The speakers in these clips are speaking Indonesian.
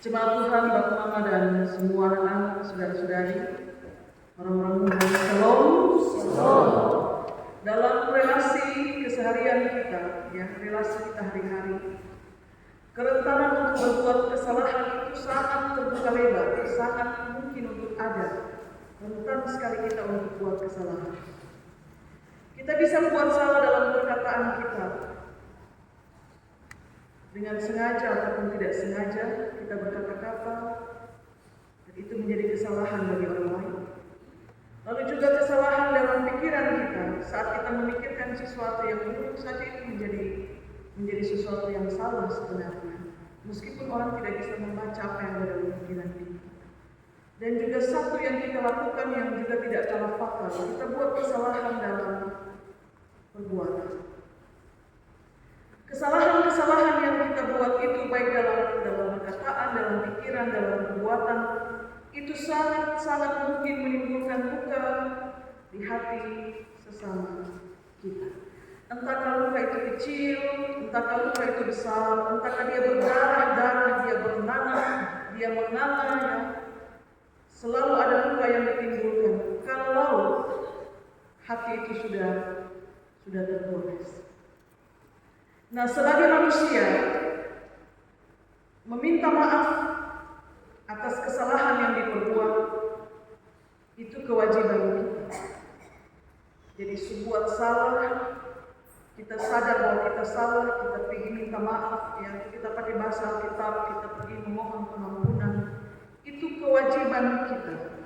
Jemaat Tuhan, Bapak Mama dan semua anak-anak, saudara-saudari, orang-orang muda, Shalom. Dalam relasi keseharian kita, ya, relasi kita hari-hari, kerentanan untuk berbuat kesalahan itu sangat terbuka lebar, sangat mungkin untuk ada. Rentan sekali kita untuk buat kesalahan. Kita bisa buat salah dalam perkataan kita. Dengan sengaja ataupun tidak sengaja kita berkata-kata, dan itu menjadi kesalahan bagi orang lain. Lalu juga kesalahan dalam pikiran kita saat kita memikirkan sesuatu yang buruk saja itu menjadi sesuatu yang salah sebenarnya. Meskipun orang tidak bisa membaca apa yang ada dalam pikiran kita. Dan juga satu yang kita lakukan yang juga tidak kalah fatal, kita buat kesalahan dalam perbuatan. Kesalahan-kesalahan yang kita buat itu baik dalam perkataan, dalam pikiran, dalam perbuatan, itu sangat mungkin menimbulkan luka di hati sesama kita. Entahkah luka itu kecil, entahkah luka itu besar, entahkah dia berdarah-darah, dia bernanah, dia menganga, ya. Selalu ada luka yang ditimbulkan kalau hati itu sudah tergores. Nah, sebagai manusia, meminta maaf atas kesalahan yang diperbuat itu kewajiban kita. Jadi sebuah salah, kita sadar bahwa kita salah, kita pergi minta maaf, ya, kita pakai bahasa Alkitab, kita pergi memohon pengampunan, itu kewajiban kita.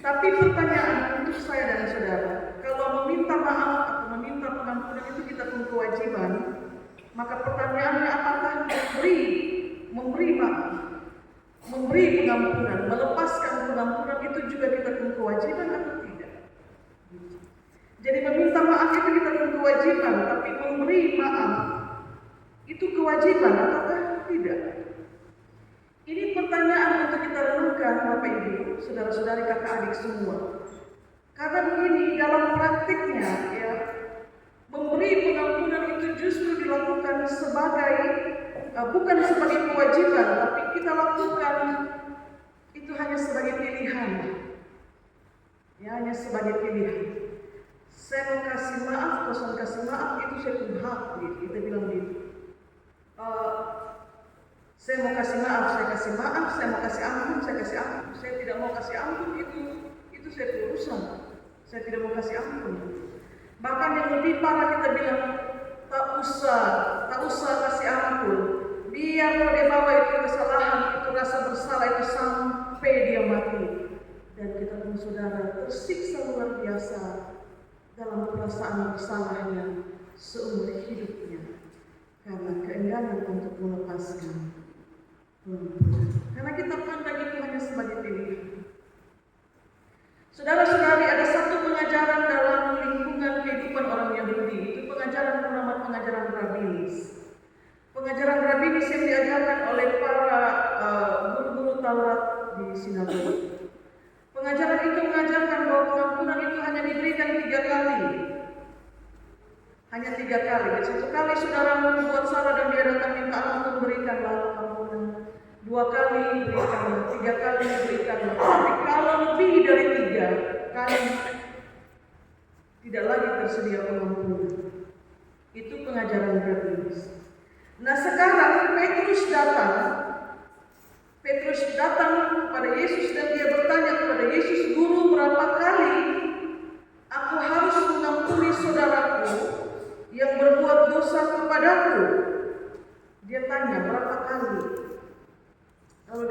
Tapi pertanyaan untuk saya dan saudara, kalau meminta maaf atau meminta pengampunan itu kita pun kewajiban, maka pertanyaannya apakah memberi maaf, memberi pengampunan, melepaskan pengampunan itu juga kita pun kewajiban atau tidak? Jadi meminta maaf itu kita pun kewajiban, tapi memberi maaf itu kewajiban ataukah tidak? Ini pertanyaan untuk kita renungkan, Bapak Ibu, saudara-saudari, kakak adik semua. Karena begini, dalam praktiknya, ya, memberi pengampunan itu justru dilakukan bukan sebagai kewajiban, tapi kita lakukan itu hanya sebagai pilihan. Ya, hanya sebagai pilihan. Saya mau kasih maaf, kosong kasih maaf, itu saya punya hak, gitu. Kita bilang gitu. Saya mau kasih maaf, saya kasih maaf, saya mau kasih ampun, saya kasih ampun. Saya tidak mau kasih ampun, itu saya urusan. Saya tidak mau kasih ampun. Bahkan yang lebih parah kita bilang, tak usah kasih ampun. Biar kalau dia bawa itu kesalahan, itu rasa bersalah itu sampai dia mati. Dan kita pun saudara tersiksa luar biasa dalam perasaan bersalahnya seumur hidupnya. Karena keengganan untuk melepaskan. Karena kita pandang itu hanya sebagai pilihan. Saudara-saudari, ada satu pengajaran dalam lingkungan kehidupan orang Yahudi, itu pengajaran bernama pengajaran rabinis. Pengajaran rabinis yang diajarkan oleh para guru-guru Taurat di sinagoga. Pengajaran itu mengajarkan bahwa pengampunan itu hanya diberikan 3 kali. Hanya 3 kali. Satu kali saudara membuat salah dan dia datang minta ampun, berikanlah ampunan. 2 kali berikanlah, 3 kali berikanlah. Tapi kalau lebih dari 3 kali tidak lagi tersedia pengampunan. Itu pengajaran rabinis. Nah, sekarang Petrus datang kepada Yesus dan dia bertanya kepada Yesus, "Guru, berapa kali aku harus mengampuni saudaraku yang berbuat dosa kepadaku?" Dia tanya berapa kali. Kalau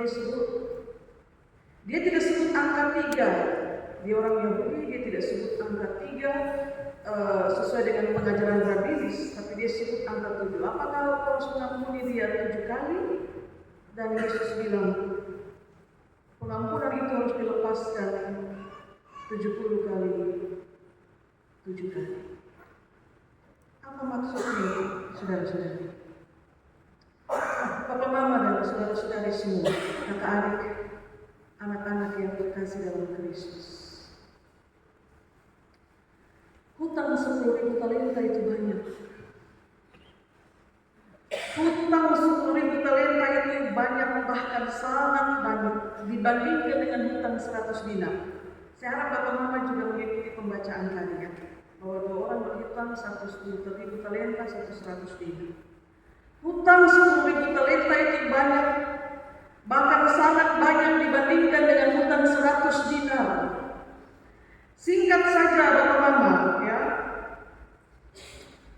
dia tidak sebut angka 3. Dia orang Yahudi, dia tidak sebut angka 3 sesuai dengan pengajaran rabinis, tapi dia sebut angka 7. Apakah kau harus mengampuni dia 7 kali? Dan Yesus bilang, pengampunan itu harus dilepaskan 70 kali 7 kali. Apa maksudnya, saudara-saudari? Papa, mama, dan saudara-saudari semua, kakak adik, anak-anak yang terkasih dalam Kristus. Hutang 10.000 talenta itu banyak. Hutang 10.000 talenta itu banyak, bahkan dibandingkan dengan hutang 100 dinar. Saya harap Bapak Mama juga mengikuti pembacaan tadi ya, bahwa 2 orang berhutang 100.000 talenta, 100 dinar. Hutang 10.000 talenta itu banyak, bahkan sangat banyak dibandingkan dengan hutang 100 dinar. Singkat saja Bapak Mama ya,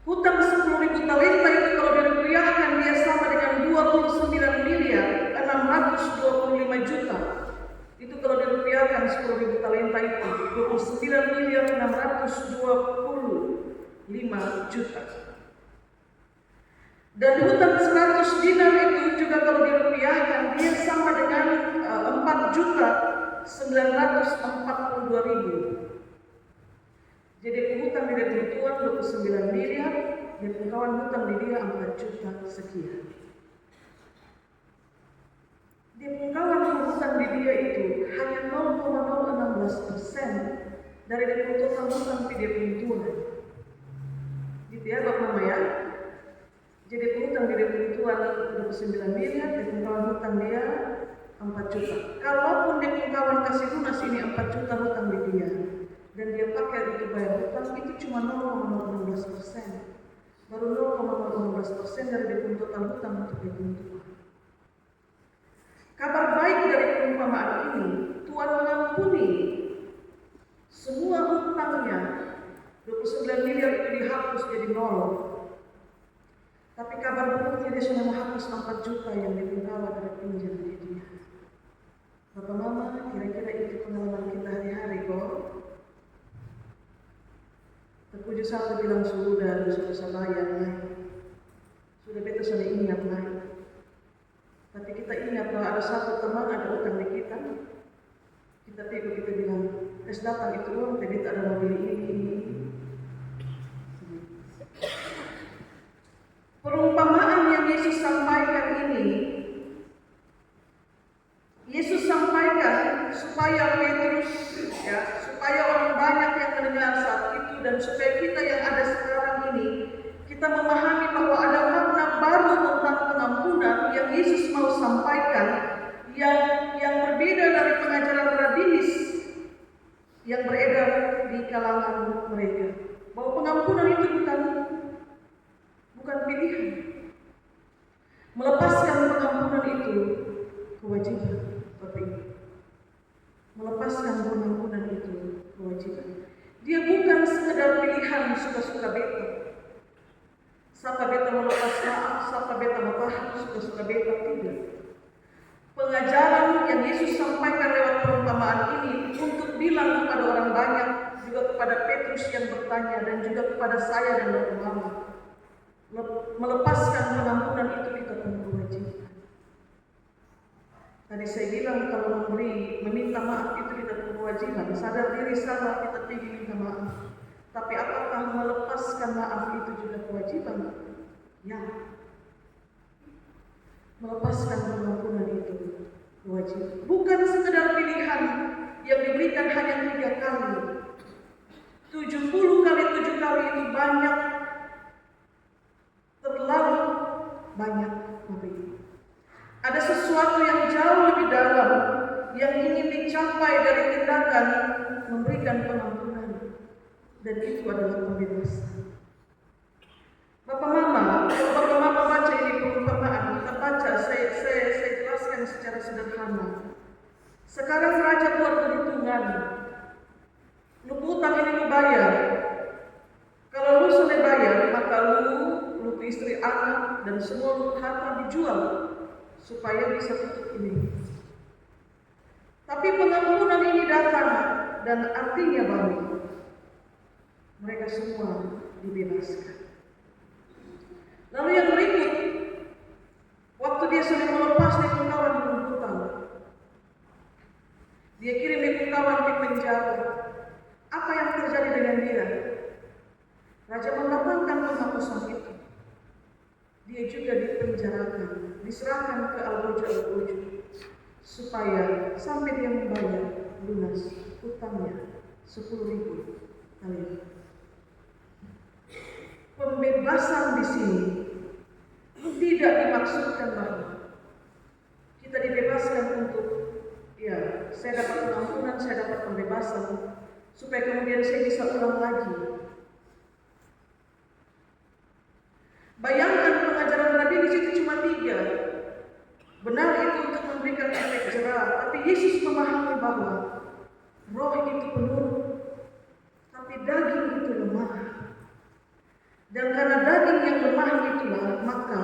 hutang 10.000 talenta itu kalau dirupiahkan dia sama dengan 29.625 juta. Itu kalau dirupiahkan 10.000 talenta itu 29.625 juta. Dan hutang 100 dinar itu juga kalau dirupiahkan dia sama dengan 4.942.000. Jadi hutang di dia tuan 29 miliar dan kawan hutang di dia 4 juta sekian. Dia kawan hutang di dia itu hanya 0,016% dari total hutang dia tuan. Gitu ya Bapak Mama ya. Jadi hutang di dia tuan 29 miliar dan kawan hutang dia 4 juta. Kalaupun dia kawan kasih lunas ini 4 juta hutang di dia dan dia pakai untuk bayar hutang, itu cuma 0,016%. Baru 0,016% dari total hutang untuk dia tuan. Kabar baik dari perumpamaan ini, Tuhan mengampuni semua hutangnya. 29 miliar itu dihapus jadi 0. Tapi kabar buruknya dia sudah menghapus 4 juta yang ditinggalkan dari pinjam di dia. Bapak Mama, kira-kira itu pengalaman kita hari-hari kok. Terpuji satu bilang sudah bayar naik. Sudah beta sudah ingat naik. Tapi kita ingat bahwa ada satu teman ada utang di kita. Kita bilang, es datang itu uang, tapi kita ada mobil ini. Perumpamaan yang Yesus sampaikan ini, Yesus sampaikan supaya Petrus, ya, supaya orang banyak yang mendengar saat itu dan supaya kita yang ada sekarang ini, kita memahami bahwa ada makna baru tentang pengampunan yang Yesus mau sampaikan, yang berbeda dari pengajaran rabinis yang beredar di kalangan mereka. Bahwa pengampunan itu bukan pilihan. Melepaskan pengampunan itu kewajiban. Melepaskan pengampunan itu kewajiban. Dia bukan sekedar pilihan suka-suka beta. Sapa beta melepas maaf, sapa beta memaafkan, suka-suka beta tidak. Pengajaran yang Yesus sampaikan lewat perumpamaan ini untuk bilang kepada orang banyak, juga kepada Petrus yang bertanya dan juga kepada saya dan Bapak Mama. Melepaskan pengampunan itu kita punya kewajiban. Tadi saya bilang kalau meminta maaf itu kita punya kewajiban. Sadar diri salah kita tinggi minta maaf. Tapi apakah melepaskan maaf itu juga kewajiban? Ya. Melepaskan pengampunan itu kewajiban. Bukan sekedar pilihan yang diberikan hanya 3 kali. 70 kali 7 kali itu banyak. Terlalu banyak. Ada sesuatu yang jauh lebih dalam yang ingin dicapai dari tindakan memberikan pengampunan. Dan itu adalah pembebasan. Bapak Mama, kalau Bapak Mama baca ini perumpamaan, kita baca, saya jelaskan secara sederhana. Sekarang raja buat perhitungan. Lu utang ini lu bayar. Kalau lu sudah bayar, maka lu istri, anak, dan semua harta dijual supaya bisa tutup ini. Tapi pengampunan ini datang dan artinya bahwa mereka semua dibebaskan. Lalu yang berikut, waktu dia sudah melepas kawan berhutang, dia kirim kawan di penjara. Apa yang terjadi dengan dia? Raja mendatangkan penghapusan itu. Dia juga dipenjarakan, diserahkan ke al-bojo supaya sampai dia membayar lunas hutangnya 10.000 kali. Pembebasan di sini tidak dimaksudkan bahwa kita dibebaskan untuk saya dapat pengampunan, saya dapat pembebasan, supaya kemudian saya bisa ulang lagi. Bayangkan pengajaran Nabi di situ cuma 3. Benar itu untuk memberikan efek jerah, tapi Yesus memahami bahwa roh itu penurut, tapi daging itu lemah. Dan karena daging yang lemah itulah, maka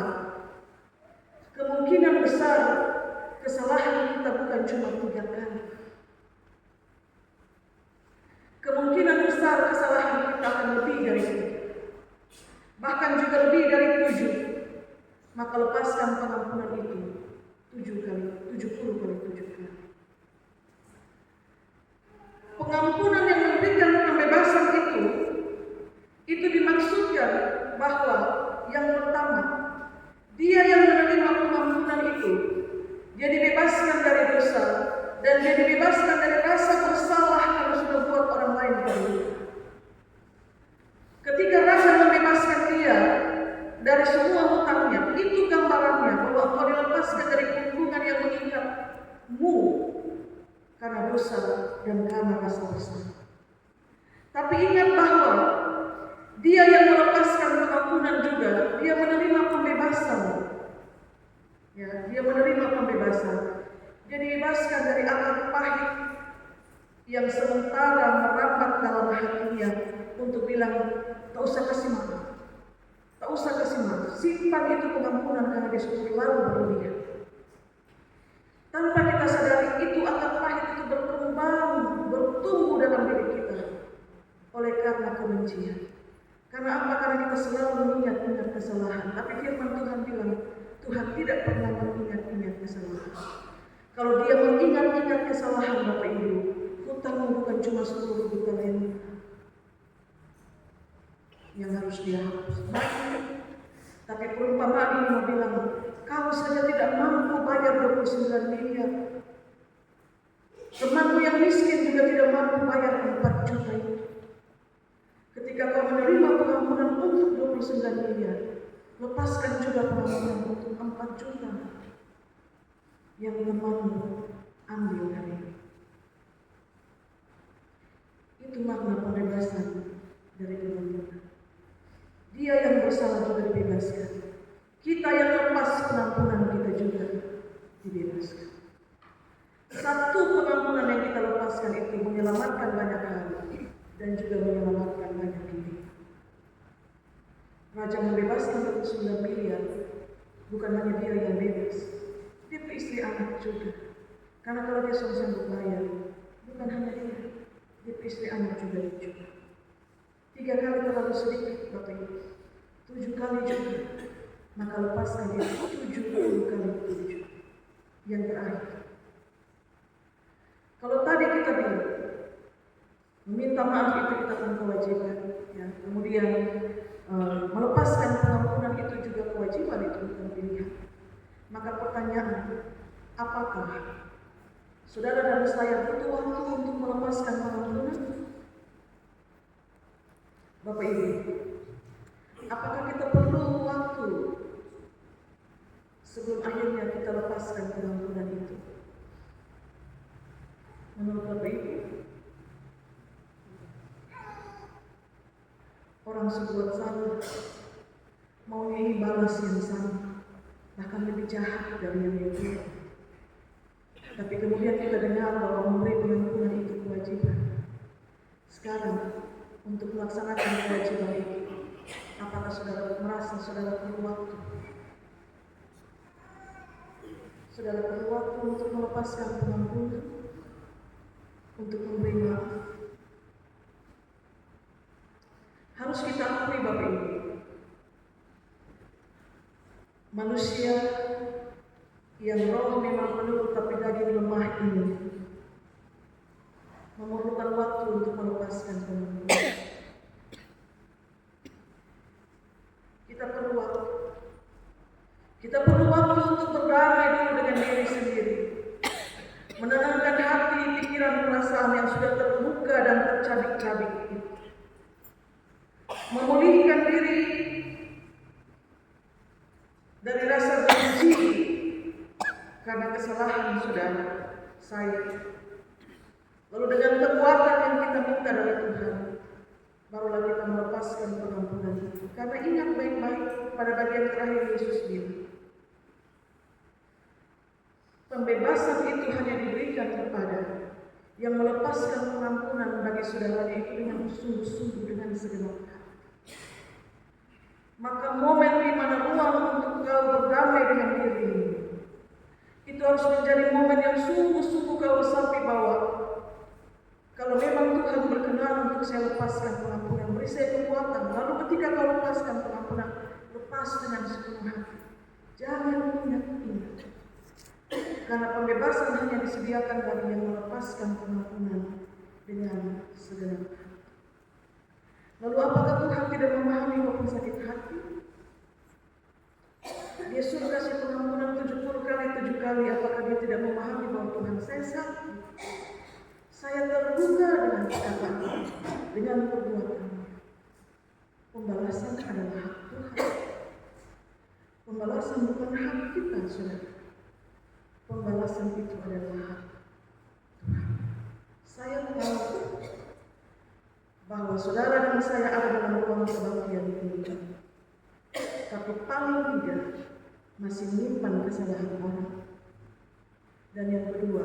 kemungkinan besar kesalahan kita bukan cuma 3 kali. Kemungkinan besar kesalahan kita akan lebih dari 3. Bahkan juga lebih dari 7. Maka lepaskan pengampunan itu 70 kali 7 kali. Pengampunan yang memberikan pembebasan itu dimaksudkan bahwa yang pertama, dia yang menerima pengampunan itu, dia dibebaskan dari dosa dan dia dibebaskan dari rasa bersalah karena sudah buat orang lain terluka. Ketika Raja membebaskan dia dari semua hutangnya, itu gambarannya bahwa kau dilepaskan dari hubungan yang mengikatmu karena dosa dan karena rasa bersalah. Tapi ingat bahwa dia yang melepaskan pengampunan juga, dia menerima pembebasan. Ya, dia menerima pembebasan. Dia dibebaskan dari akar pahit yang sementara merambat dalam hatinya untuk bilang, tak usah kasih maaf. Tak usah kasih maaf. Simpan itu pengampunan karena dia sudah terlalu berlebihan. Tanpa kita sadari itu akar pahit itu berkembang, bertumbuh dalam diri kita oleh karena kebencian. Karena apa? Karena kita selalu mengingat-ingat kesalahan. Tapi firman Tuhan bilang, Tuhan tidak pernah mengingat-ingat kesalahan. Kalau dia mengingat-ingat kesalahan Bapak Ibu, hutangmu bukan cuma 10.000 kali yang harus dia hapus. Tapi perumpamaan ini mau bilang, kau saja tidak mampu bayar 29 miliar. Temanmu yang miskin juga tidak mampu bayar 4 juta itu. Ketika kau menerima pengampunan untuk 29 miliar, lepaskan juga pengampunan untuk 4 juta yang temanmu ambil dari itu. Itu makna pembebasan dari pengampunan. Dia yang bersalah juga dibebaskan. Kita yang lepas pengampunan kita juga dibebaskan. Satu pengampunan yang kita lepaskan itu menyelamatkan banyak hal dan juga menyelamatkan banyak diri. Raja membebaskan 29 miliar, bukan hanya dia yang bebas, dia istri anak juga. Karena kalau dia sudah sanggup bayar, bukan hanya dia istri anak juga. 3 kali terlalu sedikit, Bapak Ibu. 7 kali juga. Maka lepaskan dia 70 kali 7. Yang terakhir. Kalau tadi kita bilang meminta maaf itu kita punya kewajiban, ya. Kemudian melepaskan pengampunan itu juga kewajiban, itu bukan pilihan. Maka pertanyaan, apakah saudara dan saya butuh waktu untuk melepaskan pengampunan? Bapak Ibu, apakah kita perlu waktu sebelum akhirnya kita lepaskan pengampunan itu? Menurut Bapak Ibu, orang sebuat salah maunya ingin balas yang sama, bahkan lebih jahat dari yang dia buat. Tapi kemudian kita dengar bahwa memberi pengampunan itu kewajiban. Sekarang untuk melaksanakan kewajiban itu, apakah saudara merasa saudara perlu waktu? Saudara perlu waktu untuk melepaskan pengampunan, untuk memberi maaf. Harus kita akui Bapak Ibu, manusia yang roh memang penurut tapi daging lemah ini memerlukan waktu untuk melepaskan pengampunan. Kita perlu waktu. Kita perlu waktu untuk berdamai dulu dengan diri sendiri, menenangkan hati, pikiran, perasaan yang sudah terluka dan tercabik-cabik itu, memulihkan diri dari rasa benci karena kesalahan sudah saya Lalu dengan kekuatan yang kita minta dari Tuhan, barulah kita melepaskan pengampunan itu. Karena ingat baik-baik pada bagian terakhir Yesus bilang, pembebasan itu hanya diberikan kepada yang melepaskan pengampunan bagi saudaranya itu dengan sungguh-sungguh, dengan segenap hati. Maka momen di mana ruang untuk kau berdamai dengan dirimu, itu harus menjadi momen yang sungguh-sungguh kau resapi bahwa kalau memang Tuhan berkenan untuk saya lepaskan pengampunan, beri saya kekuatan. Lalu ketika kau lepaskan pengampunan, lepas dengan sepenuh hati. Jangan ingat-ingat. Karena pembebasan hanya disediakan bagi yang melepaskan pengampunan dengan segenap hati. Lalu apakah Tuhan tidak memahami maupun sakit hati? Dia suruh kasih pengampunan 70 kali 7 kali. Apakah dia tidak memahami bahwa Tuhan saya sakit? Saya terluka dengan perkataan, dengan perbuatan. Pembalasan adalah hak Tuhan. Pembalasan bukan hak kita, saudara. Pembalasan itu adalah hak Tuhan. Saya tahu bahwa saudara dan saya ada dalam ruang kebaktian ini, tapi paling tidak masih menyimpan kesalahan orang. Dan yang kedua,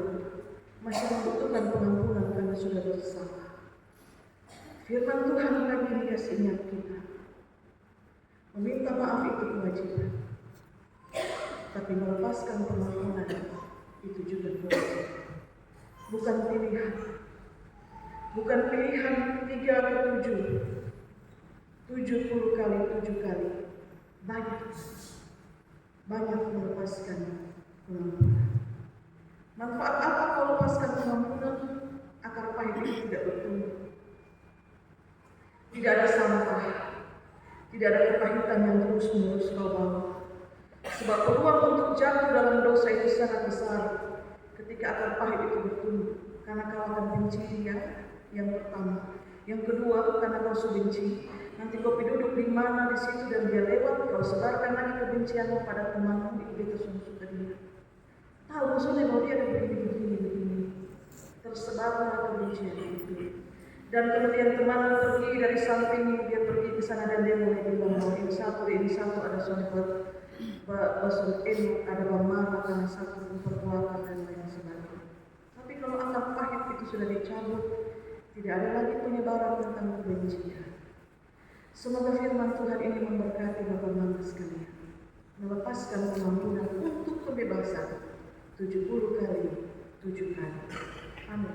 masih membutuhkan pengampunan karena sudah bersalah. Firman Tuhan pagi ini kasih ingat kita, meminta maaf itu kewajiban, tapi melepaskan pengampunan itu juga kewajiban. Bukan pilihan. Bukan pilihan 3 atau 7. 70 kali 7 kali. Banyak melepaskan pengampunan. Manfaat apa kalau lepaskan pengampunan? Akar pahit itu tidak bertumbuh. Tidak ada sampah. Tidak ada kepahitan yang terus-menerus kau bawa. Sebab peluang untuk jatuh dalam dosa itu sangat besar ketika akar pahit itu bertumbuh. Karena kau akan benci dia, yang pertama. Yang kedua, karena kau benci. Nanti kau duduk di mana di situ dan dia lewat, kau sebarkan lagi kebencianmu pada temanmu, itu dia suka dia. Tahu maksudnya bahwa dia ada begini. Tersebarlah kebencian itu. Dan kemudian teman pergi dari sampingmu, dia pergi ke sana dan dia mulai bilang bahwa ini satu ada sahabat basur ilmu, ada marah karena satu perbuatan dan lain sebagainya. Tapi kalau akar pahit itu sudah dicabut, tidak ada lagi penyebaran tentang kebencian. Semoga firman Tuhan ini memberkati Bapak Mama sekalian, melepaskan pengampunan untuk kebebasan 70 kali 7 kali. Amin.